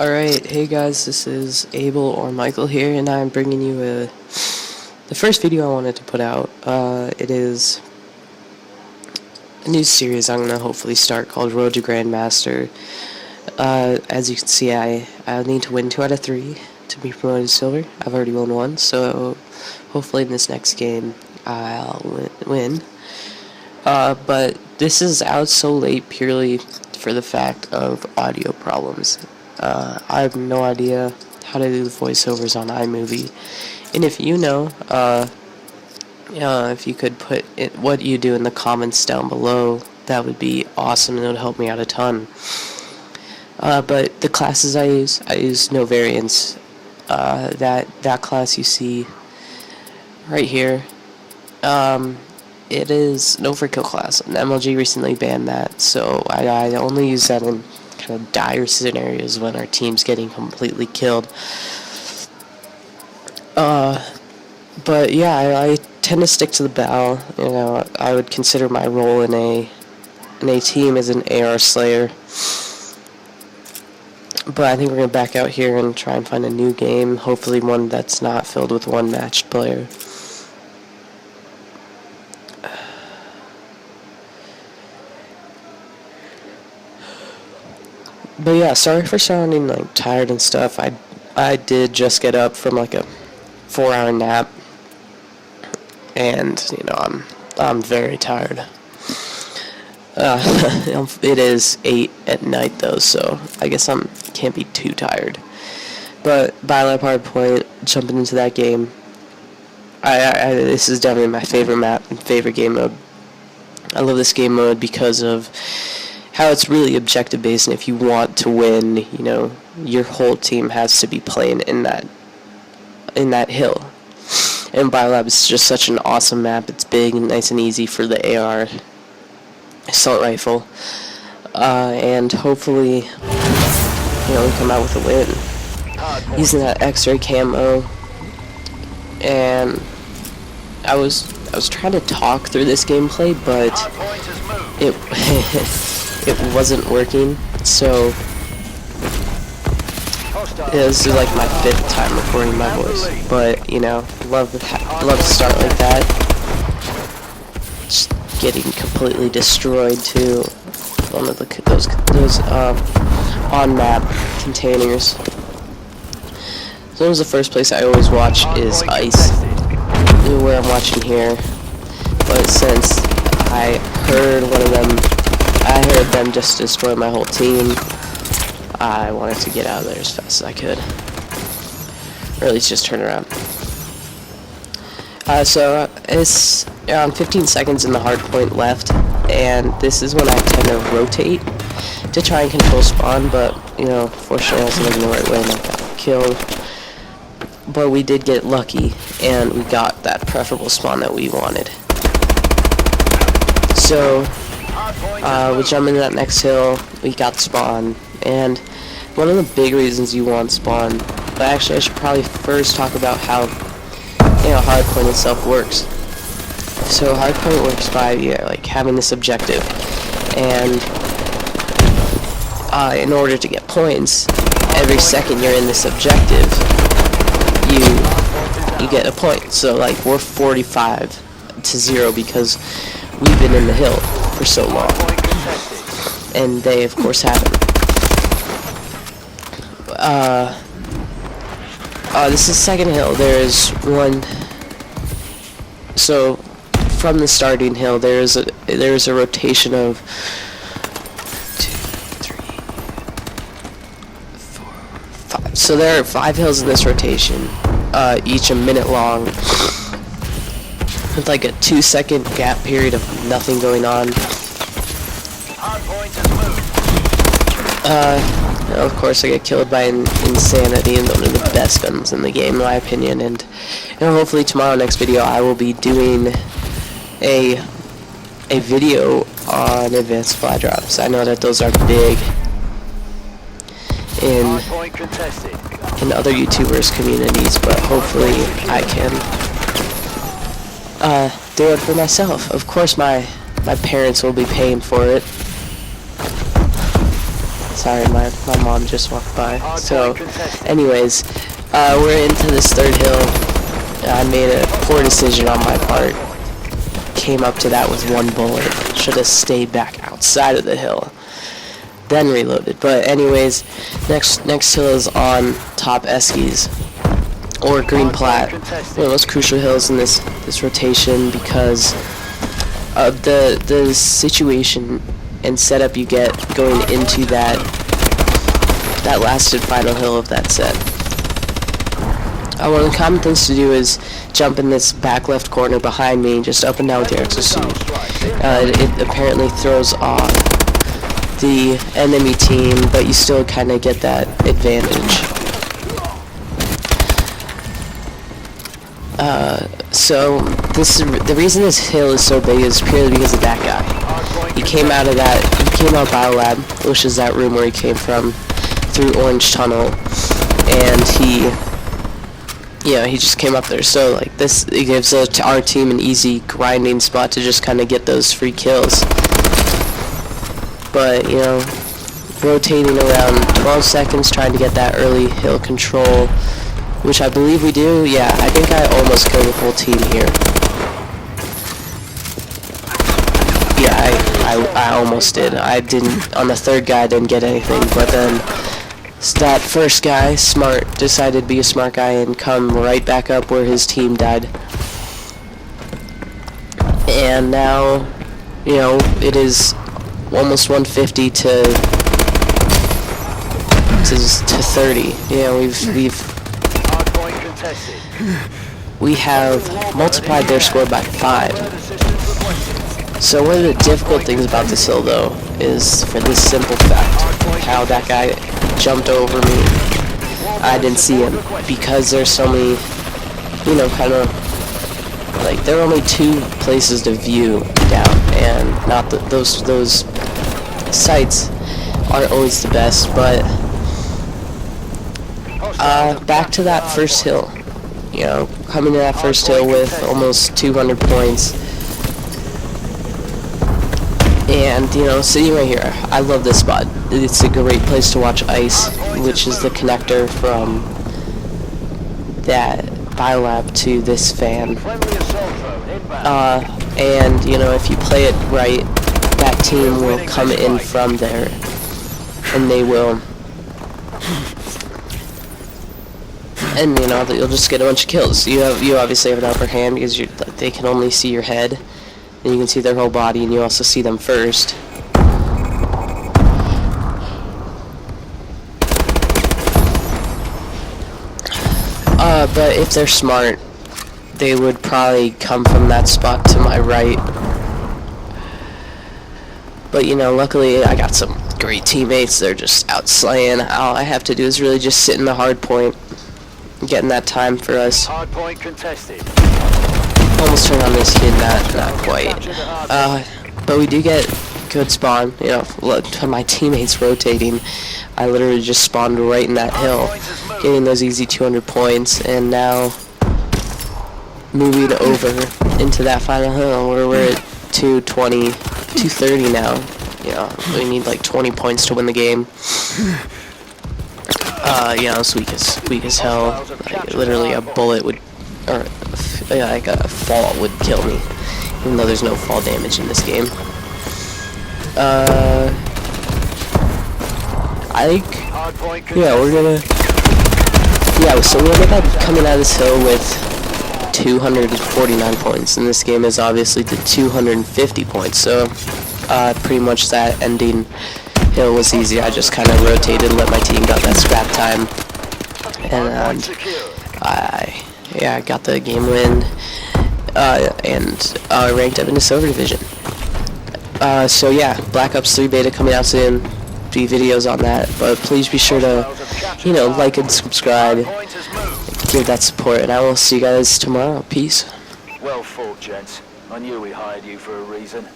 Alright, hey guys, this is Abel or Michael here, and I'm bringing you the first video I wanted to put out. It is a new series I'm going to hopefully start called Road to Grandmaster. As you can see, I need to win 2 out of 3 to be promoted to Silver. I've already won 1, so hopefully in this next game I'll win. But this is out so late purely for the fact of audio problems. I have no idea how to do the voiceovers on iMovie, and if you know, if you could put what you do in the comments down below, that would be awesome, and it would help me out a ton. But the classes I use no variants. That class you see right here, it is no for kill class, and MLG recently banned that, so I only use that in kind of dire scenarios when our team's getting completely killed. But yeah, I tend to stick to the bow. You know, I would consider my role in a team as an AR Slayer. But I think we're gonna back out here and try and find a new game, hopefully one that's not filled with one matched player. But yeah, sorry for sounding like tired and stuff. I did just get up from like a 4-hour nap, and you know I'm very tired. It is 8 at night though, so I guess can't be too tired. But Battle at Hardpoint, jumping into that game. This is definitely my favorite map and favorite game mode. I love this game mode because of how it's really objective based, and if you want to win, you know, your whole team has to be playing in that hill. And Biolab is just such an awesome map. It's big and nice and easy for the AR assault rifle, and hopefully, you know, we come out with a win using that X-ray camo. And I was trying to talk through this gameplay, but it it wasn't working. So this is like my 5th time recording my voice, but you know, love to start like that. Just getting completely destroyed to one of those on-map containers. So the first place I always watch is Ice, where I'm watching here. But since I heard them just destroy my whole team, I wanted to get out of there as fast as I could, or at least just turn around. So it's around 15 seconds in the hard point left, and this is when I tend to rotate to try and control spawn, but you know, fortunately I wasn't looking the right way and I got killed. But we did get lucky, and we got that preferable spawn that we wanted. So we jump into that next hill, we got spawn, and one of the big reasons you want spawn, but actually I should probably first talk about how, you know, hardpoint itself works. So hardpoint works by like having this objective, and in order to get points, every second you're in this objective, you get a point. So like we're 45-0 because we've been in the hill for so long, and they of course haven't. This is second hill. There is one. So from the starting hill, there is a rotation of 2, 3, 4, 5. So there are 5 hills in this rotation, each a minute long, with like a 2-second gap period of nothing going on. Of course I get killed by Insanity, and one of the best guns in the game in my opinion, and you know, hopefully tomorrow, next video, I will be doing a video on advanced supply drops. I know that those are big in other YouTubers communities, but hopefully I can do it for myself. Of course my parents will be paying for it, Sorry, my mom just walked by. So, anyways, we're into this third hill. I made a poor decision on my part. Came up to that with one bullet. Should have stayed back outside of the hill. Then reloaded. But anyways, next hill is on top Eskies or Green Plat. One of the most crucial hills in this rotation because of the situation and setup you get going into that last and final hill of that set. One of the common things to do is jump in this back left corner behind me, just up and down with your exosuit. It apparently throws off the enemy team, but you still kind of get that advantage. So the reason this hill is so big is purely because of that guy. He came out of Biolab, which is that room where he came from, through Orange Tunnel, and he just came up there. So like this, it gives our team an easy grinding spot to just kind of get those free kills. But rotating around 12 seconds, trying to get that early hill control, which I believe we do. Yeah, I think I almost killed the whole team here. Yeah, I almost did. I didn't, on the third guy I didn't get anything, but then that first guy, Smart, decided to be a smart guy and come right back up where his team died. And now, it is almost 150 to 30. We have multiplied their score by 5. So one of the difficult things about this hill, though, is for this simple fact, how that guy jumped over me. I didn't see him because there's so many, kind of like there are only 2 places to view down, and not those sites aren't always the best. But back to that first hill. Coming to that first hill with almost 200 points. And, sitting right here, I love this spot. It's a great place to watch ice, which is the connector from that Biolab to this fan. And, if you play it right, that team will come in from there, and they will, and, you'll just get a bunch of kills. You obviously have an upper hand because they can only see your head. And you can see their whole body, and you also see them first. But if they're smart, they would probably come from that spot to my right. But, luckily I got some great teammates. They're just out slaying. All I have to do is really just sit in the hard point, getting that time for us. Hard point contested. Almost turned on this kid, not quite. But we do get good spawn. Look, my teammates rotating. I literally just spawned right in that hill, getting those easy 200 points, and now moving over into that final hill where we're at 220, 230 now. We need like 20 points to win the game. It's weak as hell. Like, literally a bullet would, or like a fall would kill me, even though there's no fall damage in this game. I think, so we're gonna be coming out of this hill with 249 points, and this game is obviously to 250 points, so pretty much that ending hill was easy. I just kind of rotated, let my team got that scrap time, and I got the game win, and ranked up into Silver Division. So yeah, Black Ops 3 beta coming out soon. Be videos on that, but please be sure to, like and subscribe, give that support, and I will see you guys tomorrow. Peace. Well fought, gents. I knew we hired you for a reason.